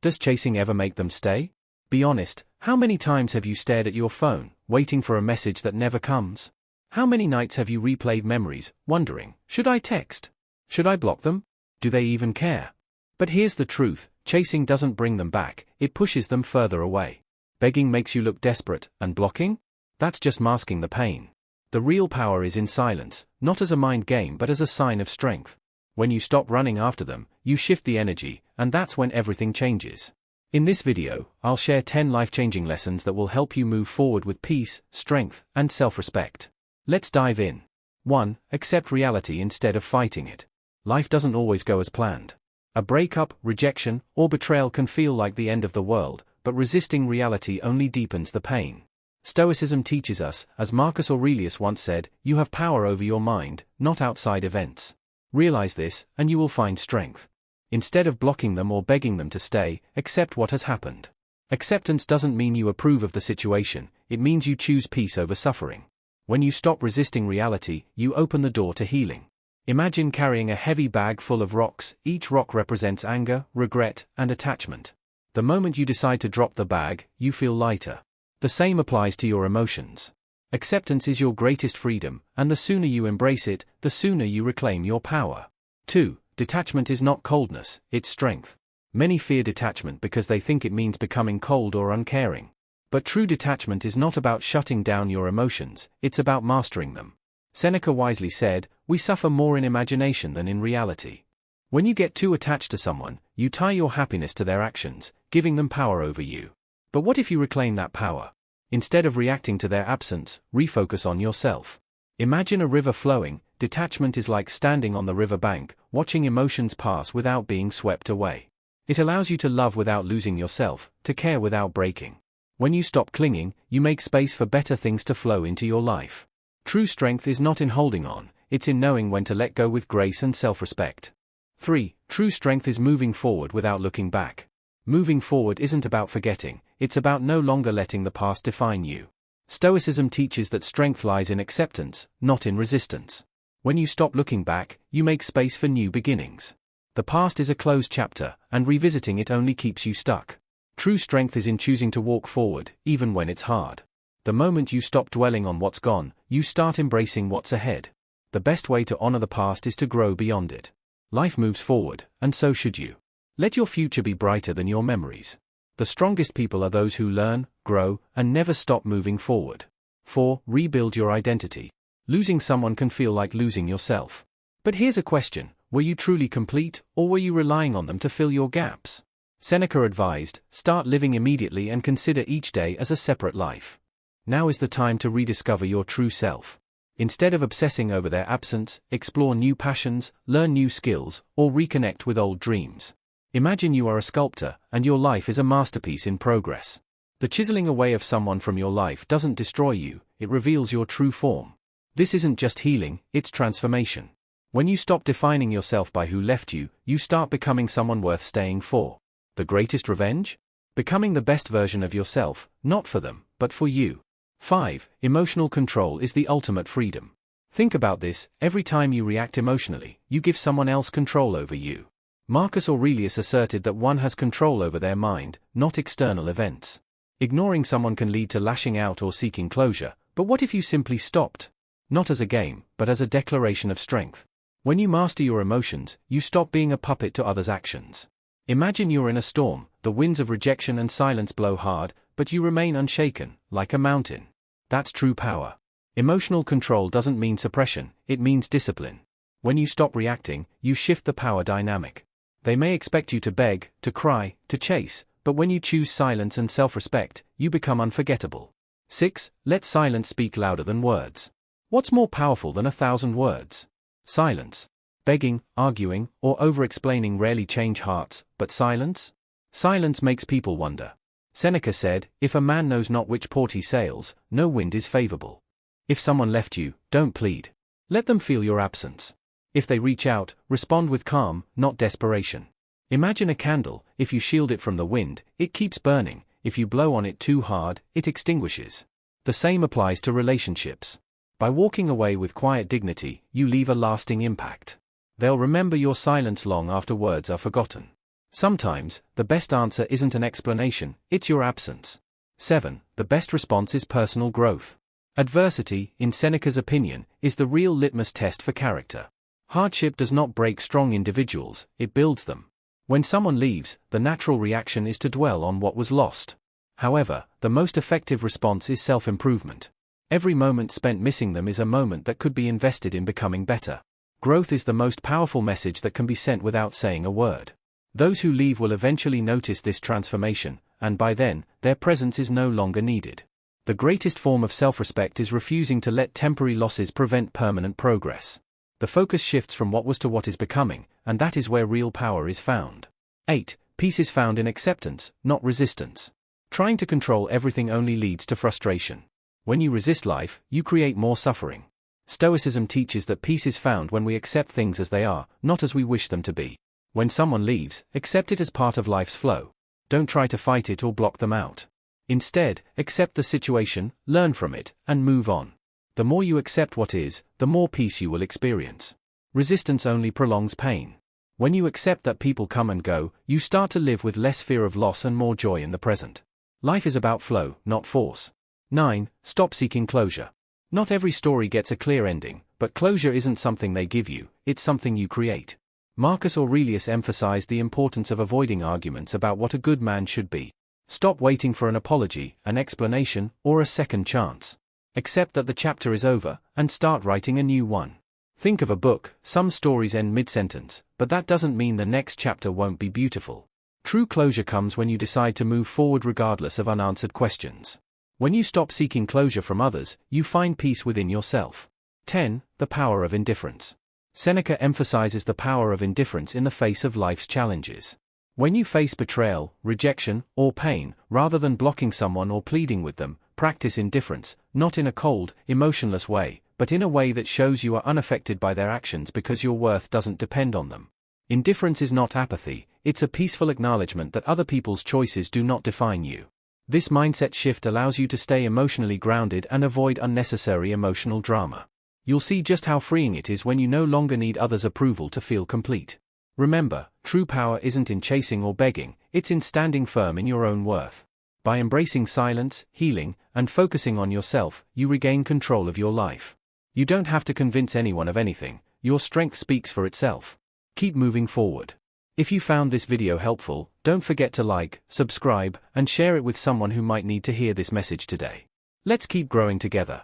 Does chasing ever make them stay? Be honest, how many times have you stared at your phone, waiting for a message that never comes? How many nights have you replayed memories, wondering, should I text? Should I block them? Do they even care? But here's the truth, chasing doesn't bring them back, it pushes them further away. Begging makes you look desperate, and blocking? That's just masking the pain. The real power is in silence, not as a mind game but as a sign of strength. When you stop running after them, you shift the energy, and that's when everything changes. In this video, I'll share 10 life-changing lessons that will help you move forward with peace, strength, and self-respect. Let's dive in. 1. Accept reality instead of fighting it. Life doesn't always go as planned. A breakup, rejection, or betrayal can feel like the end of the world, but resisting reality only deepens the pain. Stoicism teaches us, as Marcus Aurelius once said, you have power over your mind, not outside events. Realize this, and you will find strength. Instead of blocking them or begging them to stay, accept what has happened. Acceptance doesn't mean you approve of the situation, it means you choose peace over suffering. When you stop resisting reality, you open the door to healing. Imagine carrying a heavy bag full of rocks, each rock represents anger, regret, and attachment. The moment you decide to drop the bag, you feel lighter. The same applies to your emotions. Acceptance is your greatest freedom, and the sooner you embrace it, the sooner you reclaim your power. 2. Detachment is not coldness, it's strength. Many fear detachment because they think it means becoming cold or uncaring. But true detachment is not about shutting down your emotions, it's about mastering them. Seneca wisely said, "We suffer more in imagination than in reality." When you get too attached to someone, you tie your happiness to their actions, giving them power over you. But what if you reclaim that power? Instead of reacting to their absence, refocus on yourself. Imagine a river flowing. Detachment is like standing on the river bank, watching emotions pass without being swept away. It allows you to love without losing yourself, to care without breaking. When you stop clinging, you make space for better things to flow into your life. True strength is not in holding on, it's in knowing when to let go with grace and self-respect. 3. True strength is moving forward without looking back. Moving forward isn't about forgetting, it's about no longer letting the past define you. Stoicism teaches that strength lies in acceptance, not in resistance. When you stop looking back, you make space for new beginnings. The past is a closed chapter, and revisiting it only keeps you stuck. True strength is in choosing to walk forward, even when it's hard. The moment you stop dwelling on what's gone, you start embracing what's ahead. The best way to honor the past is to grow beyond it. Life moves forward, and so should you. Let your future be brighter than your memories. The strongest people are those who learn, grow, and never stop moving forward. 4. Rebuild your identity. Losing someone can feel like losing yourself. But here's a question, were you truly complete, or were you relying on them to fill your gaps? Seneca advised, start living immediately and consider each day as a separate life. Now is the time to rediscover your true self. Instead of obsessing over their absence, explore new passions, learn new skills, or reconnect with old dreams. Imagine you are a sculptor, and your life is a masterpiece in progress. The chiseling away of someone from your life doesn't destroy you, it reveals your true form. This isn't just healing, it's transformation. When you stop defining yourself by who left you, you start becoming someone worth staying for. The greatest revenge? Becoming the best version of yourself, not for them, but for you. 5. Emotional control is the ultimate freedom. Think about this, every time you react emotionally, you give someone else control over you. Marcus Aurelius asserted that one has control over their mind, not external events. Ignoring someone can lead to lashing out or seeking closure, but what if you simply stopped? Not as a game, but as a declaration of strength. When you master your emotions, you stop being a puppet to others' actions. Imagine you're in a storm, the winds of rejection and silence blow hard, but you remain unshaken, like a mountain. That's true power. Emotional control doesn't mean suppression, it means discipline. When you stop reacting, you shift the power dynamic. They may expect you to beg, to cry, to chase, but when you choose silence and self-respect, you become unforgettable. 6. Let silence speak louder than words. What's more powerful than 1,000 words? Silence. Begging, arguing, or over-explaining rarely change hearts, but silence? Silence makes people wonder. Seneca said, if a man knows not which port he sails, no wind is favorable. If someone left you, don't plead. Let them feel your absence. If they reach out, respond with calm, not desperation. Imagine a candle, if you shield it from the wind, it keeps burning, if you blow on it too hard, it extinguishes. The same applies to relationships. By walking away with quiet dignity, you leave a lasting impact. They'll remember your silence long after words are forgotten. Sometimes, the best answer isn't an explanation, it's your absence. 7. The best response is personal growth. Adversity, in Seneca's opinion, is the real litmus test for character. Hardship does not break strong individuals, it builds them. When someone leaves, the natural reaction is to dwell on what was lost. However, the most effective response is self-improvement. Every moment spent missing them is a moment that could be invested in becoming better. Growth is the most powerful message that can be sent without saying a word. Those who leave will eventually notice this transformation, and by then, their presence is no longer needed. The greatest form of self-respect is refusing to let temporary losses prevent permanent progress. The focus shifts from what was to what is becoming, and that is where real power is found. 8. Peace is found in acceptance, not resistance. Trying to control everything only leads to frustration. When you resist life, you create more suffering. Stoicism teaches that peace is found when we accept things as they are, not as we wish them to be. When someone leaves, accept it as part of life's flow. Don't try to fight it or block them out. Instead, accept the situation, learn from it, and move on. The more you accept what is, the more peace you will experience. Resistance only prolongs pain. When you accept that people come and go, you start to live with less fear of loss and more joy in the present. Life is about flow, not force. 9. Stop seeking closure. Not every story gets a clear ending, but closure isn't something they give you, it's something you create. Marcus Aurelius emphasized the importance of avoiding arguments about what a good man should be. Stop waiting for an apology, an explanation, or a second chance. Accept that the chapter is over, and start writing a new one. Think of a book, some stories end mid-sentence, but that doesn't mean the next chapter won't be beautiful. True closure comes when you decide to move forward regardless of unanswered questions. When you stop seeking closure from others, you find peace within yourself. 10. The power of indifference. Seneca emphasizes the power of indifference in the face of life's challenges. When you face betrayal, rejection, or pain, rather than blocking someone or pleading with them, practice indifference, not in a cold, emotionless way, but in a way that shows you are unaffected by their actions because your worth doesn't depend on them. Indifference is not apathy, it's a peaceful acknowledgement that other people's choices do not define you. This mindset shift allows you to stay emotionally grounded and avoid unnecessary emotional drama. You'll see just how freeing it is when you no longer need others' approval to feel complete. Remember, true power isn't in chasing or begging, it's in standing firm in your own worth. By embracing silence, healing, and focusing on yourself, you regain control of your life. You don't have to convince anyone of anything, your strength speaks for itself. Keep moving forward. If you found this video helpful, don't forget to like, subscribe, and share it with someone who might need to hear this message today. Let's keep growing together.